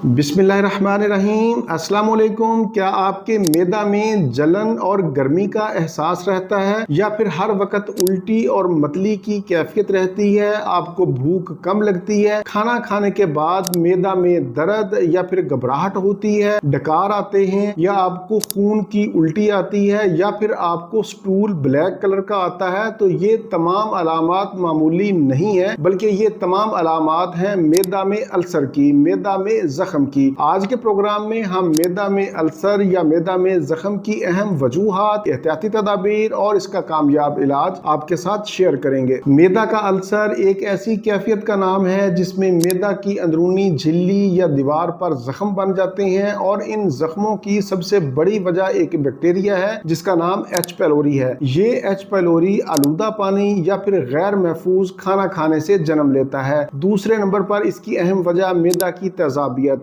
बिस्मिल्लाहिर्रहमानिर्रहीम। अस्सलाम वालेकुम। क्या आपके मैदा में जलन और गर्मी का एहसास रहता है या फिर हर वक्त उल्टी और मतली की कैफियत रहती है? आपको भूख कम लगती है? खाना खाने के बाद मैदा में दर्द या फिर घबराहट होती है? डकार आते हैं या आपको खून की उल्टी आती है या फिर आपको स्टूल ब्लैक कलर का आता है? तो ये तमाम अलामात मामूली नहीं है, बल्कि ये तमाम अलामात हैं मैदा में अल्सर की, मैदा में जख्म की। आज के प्रोग्राम में हम मैदा में अल्सर या मैदा में जख्म की अहम वजूहात, एहतियाती तदाबीर और इसका कामयाब इलाज आपके साथ शेयर करेंगे। मैदा का अल्सर एक ऐसी कैफियत का नाम है जिसमें मैदा की अंदरूनी झिल्ली या दीवार पर जख्म बन जाते हैं और इन जख्मों की सबसे बड़ी वजह एक बैक्टीरिया है जिसका नाम एच पैलोरी है। ये एच पैलोरी आलूदा पानी या फिर गैर महफूज खाना खाने से जन्म लेता है। दूसरे नंबर पर इसकी अहम वजह मैदा की तेजाबियत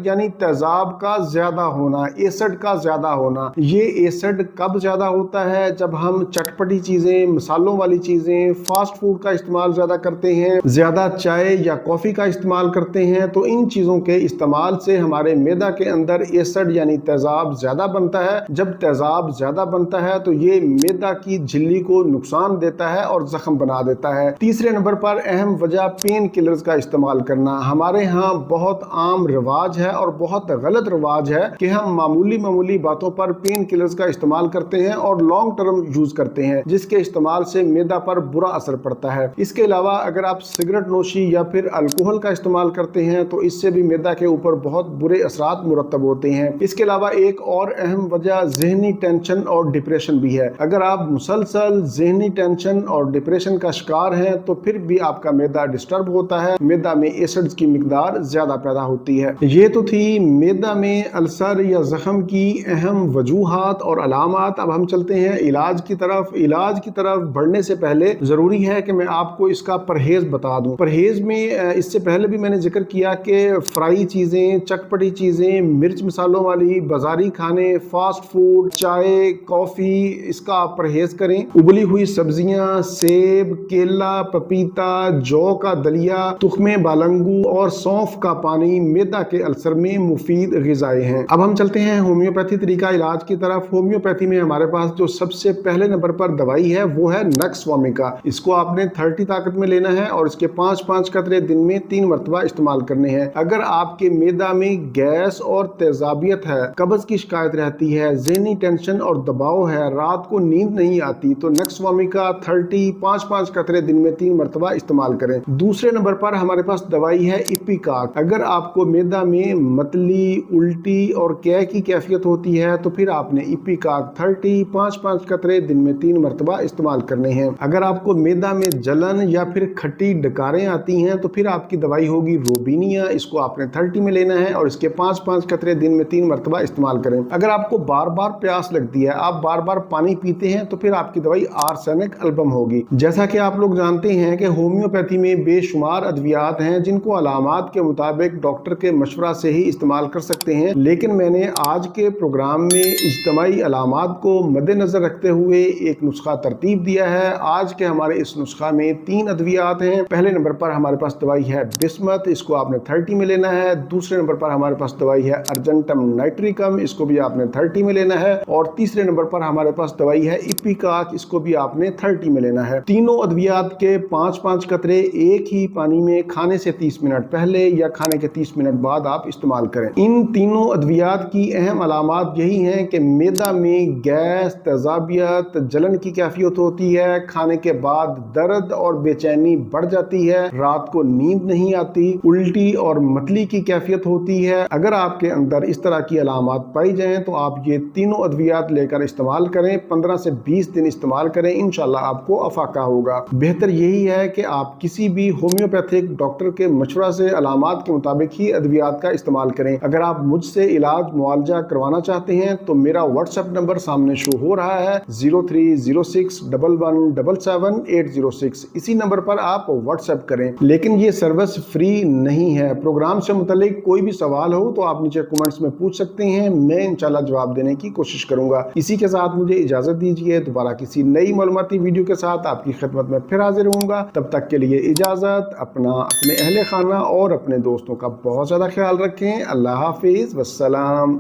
यानी तेजाब का ज्यादा होना, एसिड का ज्यादा होना। ये एसिड कब ज्यादा होता है? जब हम चटपटी चीजें, मसालों वाली चीजें, फास्ट फूड का इस्तेमाल ज्यादा करते हैं, ज्यादा चाय या कॉफी का इस्तेमाल करते हैं, तो इन चीजों के इस्तेमाल से हमारे मैदा के अंदर एसिड यानी तेजाब ज्यादा बनता है। जब तेजाब ज्यादा बनता है तो ये मैदा की झिल्ली को नुकसान देता है और जख्म बना देता है। तीसरे नंबर पर अहम वजह पेन किलर्स का इस्तेमाल करना। हमारे यहाँ बहुत आम रिवाज है और बहुत गलत रिवाज है कि हम मामूली बातों पर पेन किलर्स का इस्तेमाल करते हैं और लॉन्ग टर्म यूज करते हैं, जिसके इस्तेमाल से मैदा पर बुरा असर पड़ता है। इसके अलावा अगर आप सिगरेट नोशी या फिर अल्कोहल का इस्तेमाल करते हैं तो इससे भी मैदा के ऊपर बहुत बुरे असरात मुरतब होते हैं। इसके अलावा एक और अहम वजह जहनी टेंशन और डिप्रेशन भी है। अगर आप मुसलसल जहनी टेंशन और डिप्रेशन का शिकार हैं तो फिर भी आपका मैदा डिस्टर्ब होता है, मैदा में एसिड्स की मिकदार ज्यादा पैदा होती है। ये तो थी मैदा में अल्सर या जख्म की अहम वजूहात और अलामात। अब हम चलते हैं इलाज की तरफ। इलाज की तरफ बढ़ने से पहले जरूरी है कि मैं आपको इसका परहेज बता दूं। परहेज में इससे पहले भी मैंने जिक्र किया कि फ्राई चीजें, चटपटी चीजें, मिर्च मसालों वाली बाजारी खाने, फास्ट फूड, चाय, कॉफी, इसका आप परहेज करें। उबली हुई सब्जियां, सेब, केला, पपीता, जौ का दलिया, तुख्मे बालंगू और सौंफ का पानी मैदा के अल्सर में मुफीद ग़िज़ाएं हैं। अब हम चलते हैं होम्योपैथी तरीका इलाज की तरफ। होम्योपैथी में हमारे पास जो सबसे पहले नंबर पर दवाई है वो है नक्स वोमिका। इसको आपने 30 ताकत में लेना है और इसके 5-5 कतरे दिन में 3 मरतबा इस्तेमाल करने हैं। अगर आपके मैदा में गैस और तेजाबियत है, कब्ज की शिकायत रहती है, ज़हनी टेंशन और दबाव है, रात को नींद नहीं आती, तो नक्स वोमिका 30 5-5 कतरे दिन में 3 मरतबा इस्तेमाल करें। दूसरे नंबर पर हमारे पास दवाई है इपिकाक। अगर आपको मैदा में मतली, उल्टी और कै की कैफियत होती है तो फिर आपने इपिकाक 30 5-5 कतरे दिन में 3 मरतबा इस्तेमाल करने हैं। अगर आपको मैदा में जलन या फिर खट्टी डकारें आती हैं तो फिर आपकी दवाई होगी रोबिनिया। इसको आपने 30 में लेना है और इसके 5-5 कतरे दिन में 3 मरतबा इस्तेमाल करें। अगर आपको बार बार प्यास लगती है, आप बार बार पानी पीते हैं, तो फिर आपकी दवाई आर्सेनिक अल्बम होगी। जैसा कि आप लोग जानते हैं कि होम्योपैथी में बेशुमार अद्वियात हैं जिनको अलामात के मुताबिक डॉक्टर के मशवरा से ही इस्तेमाल कर सकते हैं, लेकिन मैंने आज के प्रोग्राम में इज्तमाई अलामात को मद्देनजर रखते हुए एक नुस्खा तरतीब दिया है। आज के हमारे इस नुस्खा में 3 अद्वियात हैं। पहले नंबर पर हमारे पास दवाई है बिस्मत, इसको आपने 30 में लेना है। दूसरे नंबर पर हमारे पास दवाई है अर्जेंटम नाइट्रिकम, इसको भी आपने 30 में लेना है। और तीसरे नंबर पर हमारे पास दवाई है इपिकाक, इसको भी आपने 30 में लेना है। तीनों अद्वियात के 5-5 कतरे एक ही पानी में खाने से 30 मिनट पहले या खाने के 30 मिनट बाद आप इस्तेमाल करें। इन तीनों अद्वियात की अहम अलामात यही हैं कि मैदा में गैस, तेजाबियत, जलन की कैफियत होती है, खाने के बाद दर्द और बेचैनी बढ़ जाती है, रात को नींद नहीं आती, उल्टी और मतली की कैफियत होती है। अगर आपके अंदर इस तरह की अलामात पाई जाएं तो आप ये तीनों अद्वियात लेकर इस्तेमाल करें। 15 से 20 दिन इस्तेमाल करें, इंशाल्लाह आपको अफाका होगा। बेहतर यही है कि आप किसी भी होम्योपैथिक डॉक्टर के मशवरा से अलामात के मुताबिक ही अद्वियात का इस्तेमाल करें। अगर आप मुझसे इलाज मुआवजा करवाना चाहते हैं तो मेरा व्हाट्सएप नंबर सामने शो हो रहा है 030611777806। इसी नंबर पर आप व्हाट्सएप करें। लेकिन ये सर्विस फ्री नहीं है। प्रोग्राम से मुतालिक कोई भी सवाल हो तो आप नीचे कमेंट्स में पूछ सकते हैं, मैं इंशाल्लाह जवाब देने की कोशिश करूंगा। इसी के साथ मुझे इजाजत दीजिए, दोबारा किसी नई मालूमाती वीडियो के साथ आपकी खिदमत में फिर हाजिर होऊंगा। तब तक के लिए इजाजत। अपने अहले खाना और अपने दोस्तों का بہت زیادہ خیال رکھیں۔ اللہ حافظ، والسلام۔